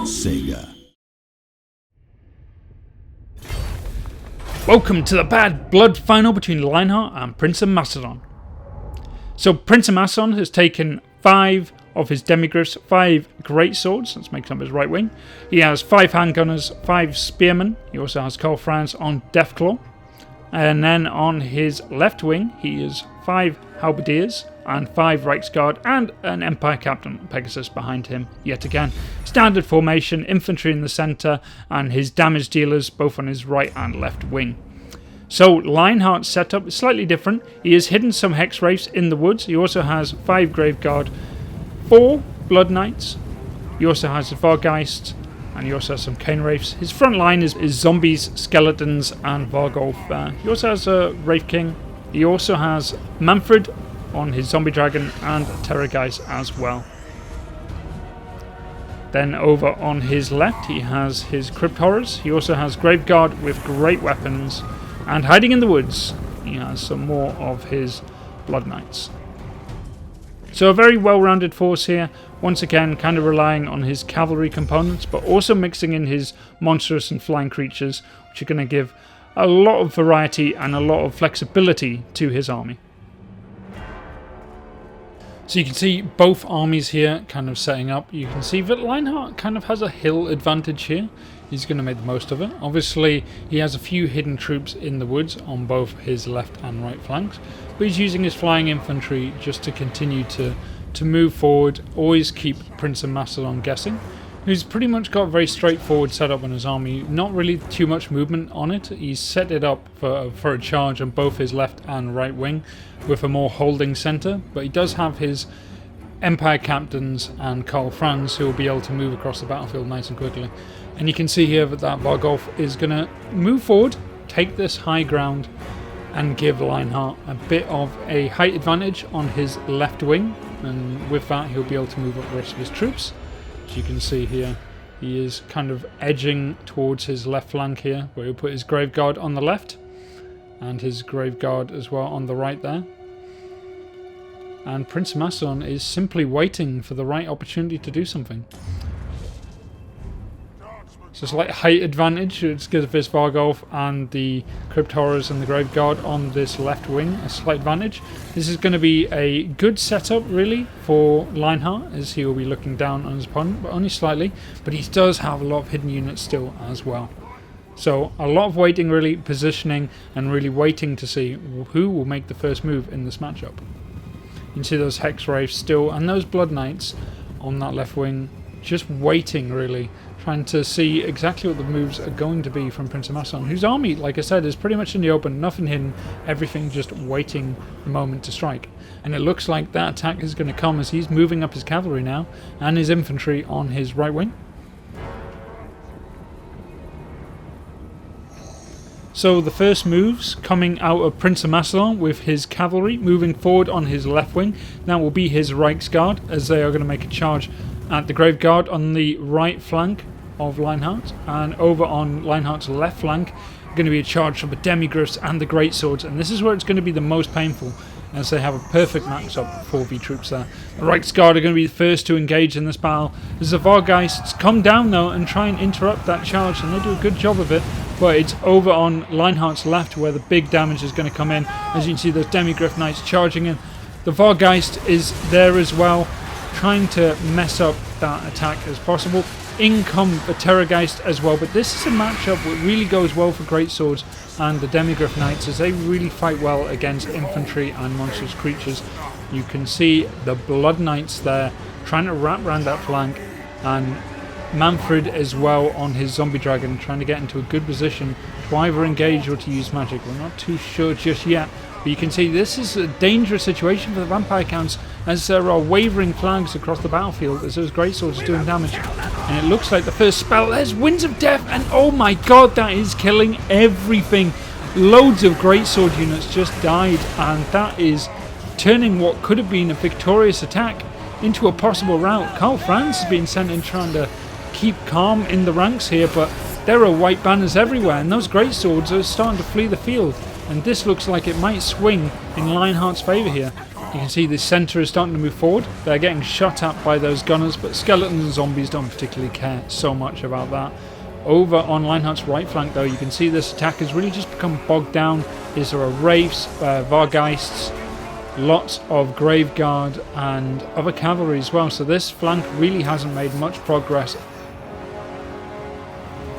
Sega. Welcome to the bad blood final between Lionheart and Prince of Macedon. So Prince of Macedon has taken 5 of his demigryphs, 5 great swords, that's making up his right wing. He has 5 handgunners, 5 spearmen. He also has Karl Franz on Deathclaw. And then on his left wing, he has 5 halberdiers and 5 Reichsguard and an Empire Captain Pegasus behind him yet again. Standard formation, infantry in the centre, and his damage dealers both on his right and left wing. So Lionheart's setup is slightly different. He has hidden some Hex Wraiths in the woods. He also has 5 Graveguard, 4 Blood Knights. He also has a Vargeist, and he also has some Cane Wraiths. His front line is zombies, skeletons, and Vargolf. He also has a Wraith King. He also has Mannfred on his Zombie Dragon and Terrorgeist as well. Then over on his left he has his Crypt Horrors. He also has Graveguard with great weapons. And hiding in the woods he has some more of his Blood Knights. So a very well-rounded force here. Once again kind of relying on his cavalry components, but also mixing in his monstrous and flying creatures, which are going to give a lot of variety and a lot of flexibility to his army. So you can see both armies here kind of setting up. You can see that Lionheart kind of has a hill advantage here. He's going to make the most of it. Obviously he has a few hidden troops in the woods on both his left and right flanks, but he's using his flying infantry just to continue to move forward, always keep Prince of Macedon guessing, who's pretty much got a very straightforward setup on his army, not really too much movement on it. He's set it up for a charge on both his left and right wing with a more holding centre, but he does have his Empire Captains and Karl Franz who will be able to move across the battlefield nice and quickly. And you can see here that Vargolf is going to move forward, take this high ground, and give Lionheart a bit of a height advantage on his left wing, and with that he'll be able to move up the rest of his troops. As you can see here, he is kind of edging towards his left flank here, where he'll put his Graveguard on the left and his Graveguard as well on the right there. And Prince of Macedon is simply waiting for the right opportunity to do something. So it's like height advantage. It's good for his Vargolf and the Crypt Horrors and the Graveguard on this left wing, a slight advantage. This is going to be a good setup really for Lionheart, as he will be looking down on his opponent, but only slightly. But he does have a lot of hidden units still as well. So a lot of waiting, really positioning and really waiting to see who will make the first move in this matchup. You can see those Hex Wraiths still and those Blood Knights on that left wing, just waiting really, trying to see exactly what the moves are going to be from Prince of Macedon, whose army, like I said, is pretty much in the open, nothing hidden, everything just waiting the moment to strike. And it looks like that attack is going to come as he's moving up his cavalry now and his infantry on his right wing. So the first moves coming out of Prince of Macedon with his cavalry moving forward on his left wing. That will be his Reichsguard, as they are going to make a charge at the Graveguard on the right flank of Lionheart, and over on Lionheart's left flank going to be a charge from the demigryphs and the greatswords, and this is where it's going to be the most painful, as they have a perfect max up 4v troops there. The Reichsguard are going to be the first to engage in this battle as the Vargeists come down though and try and interrupt that charge, and they do a good job of it, but it's over on Lionheart's left where the big damage is going to come in. As you can see, those demigryph knights charging in. The Vargeist is there as well, trying to mess up that attack as possible. In come the Terrorgeist as well, but this is a matchup that really goes well for greatswords and the demigryph knights, as they really fight well against infantry and monstrous creatures. You can see the Blood Knights there trying to wrap around that flank, and Mannfred as well on his Zombie Dragon trying to get into a good position to either engage or to use magic. We're not too sure just yet, but you can see this is a dangerous situation for the Vampire Counts, as there are wavering flags across the battlefield as those greatswords are doing damage. And it looks like the first spell, there's Winds of Death, and oh my god, that is killing everything. Loads of greatsword units just died, and that is turning what could have been a victorious attack into a possible rout. Karl Franz has been sent in trying to keep calm in the ranks here, but there are white banners everywhere, and those greatswords are starting to flee the field, and this looks like it might swing in Lionheart's favour here. You can see the centre is starting to move forward. They're getting shot at by those gunners, but skeletons and zombies don't particularly care so much about that. Over on Lionheart's right flank, though, you can see this attack has really just become bogged down. There are Wraiths, Vargeists, lots of Graveguard, and other cavalry as well. So this flank really hasn't made much progress.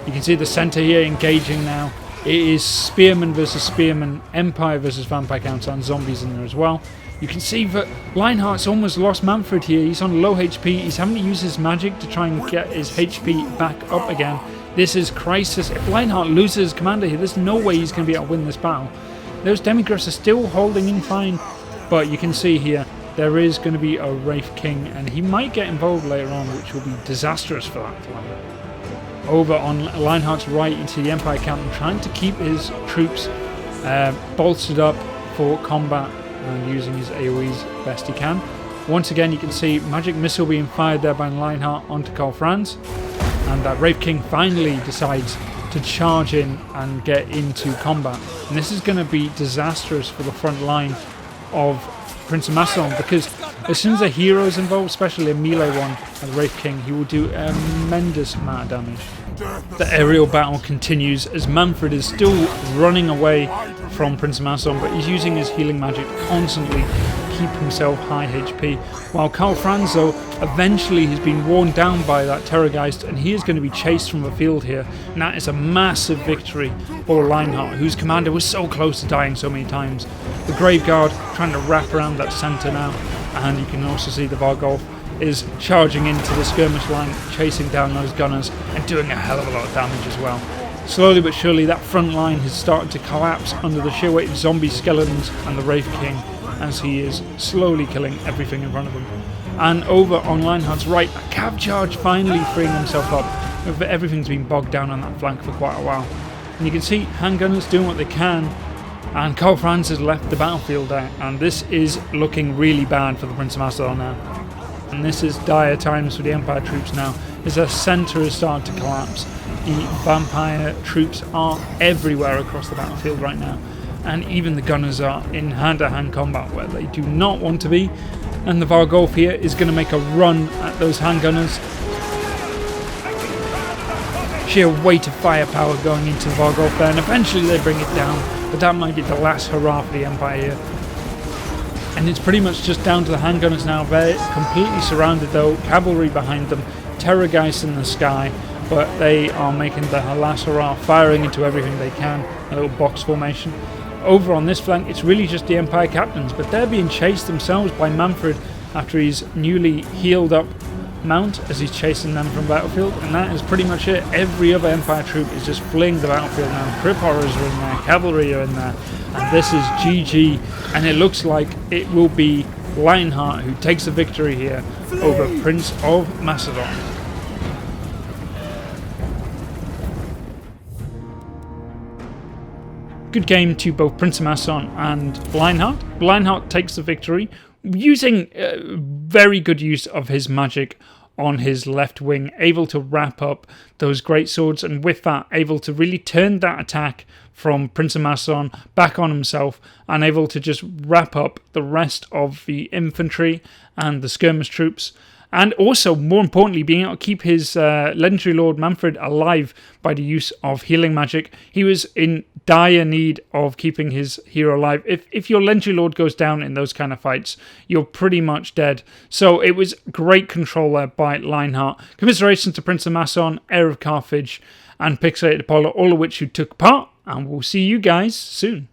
You can see the centre here engaging now. It is Spearman versus Spearman, Empire versus Vampire Counter, and zombies in there as well. You can see that Lionheart's almost lost Mannfred here. He's on low HP. He's having to use his magic to try and get his HP back up again. This is crisis. If Lionheart loses commander here, there's no way he's going to be able to win this battle. Those Demigraphs are still holding in fine, but you can see here there is going to be a Wraith King, and he might get involved later on, which will be disastrous for that flank. Over on Lionheart's right, you see the Empire Captain trying to keep his troops bolstered up for combat and using his AoEs best he can. Once again, you can see magic missile being fired there by Lionheart onto Karl Franz, and that Wraith King finally decides to charge in and get into combat. And this is going to be disastrous for the front line of Prince of Macedon, because as soon as a hero is involved, especially a melee one, the Wraith King, he will do a tremendous amount of damage. The aerial battle continues as Mannfred is still running away from Prince of Macedon, but he's using his healing magic constantly to keep himself high HP, while Karl Franz, though, eventually has been worn down by that Terrorgeist, and he is going to be chased from the field here, and that is a massive victory for Lionheart, whose commander was so close to dying so many times. The Graveguard trying to wrap around that centre now, and you can also see the Vargolf is charging into the skirmish line, chasing down those gunners and doing a hell of a lot of damage as well. Slowly but surely that front line has started to collapse under the sheer weight of zombie skeletons and the Wraith King, as he is slowly killing everything in front of him. And over on Lionheart's right, a cav charge finally freeing himself up. Everything's been bogged down on that flank for quite a while. And you can see handgunners doing what they can, and Karl Franz has left the battlefield there, and this is looking really bad for the Prince of Macedon now. And this is dire times for the Empire troops now, as their centre is starting to collapse. The Vampire troops are everywhere across the battlefield right now, and even the gunners are in hand-to-hand combat where they do not want to be. And the Vargolf here is going to make a run at those handgunners. Sheer weight of firepower going into the Vargolf there, and eventually they bring it down, but that might be the last hurrah for the Empire here. And it's pretty much just down to the handgunners now. They're completely surrounded though, cavalry behind them, Terrorgeist in the sky, but they are making the last hurrah, firing into everything they can, a little box formation. Over on this flank, it's really just the Empire captains, but they're being chased themselves by Mannfred after he's newly healed up mount as he's chasing them from battlefield, and that is pretty much it. Every other Empire troop is just fleeing the battlefield now. Crip Horrors are in there, Cavalry are in there, and this is GG, and it looks like it will be Lionheart who takes the victory here over Prince of Macedon. Good game to both Prince of Macedon and Lionheart. Lionheart takes the victory using very good use of his magic on his left wing, able to wrap up those great swords, and with that able to really turn that attack from Prince of Macedon back on himself, and able to just wrap up the rest of the infantry and the skirmish troops. And also, more importantly, being able to keep his legendary lord Mannfred alive by the use of healing magic. He was in dire need of keeping his hero alive. If your legendary lord goes down in those kind of fights, you're pretty much dead. So it was great control there by Lionheart. Commiserations to Prince of Macedon, Heir of Carthage, and Pixelated Apollo, all of which who took part. And we'll see you guys soon.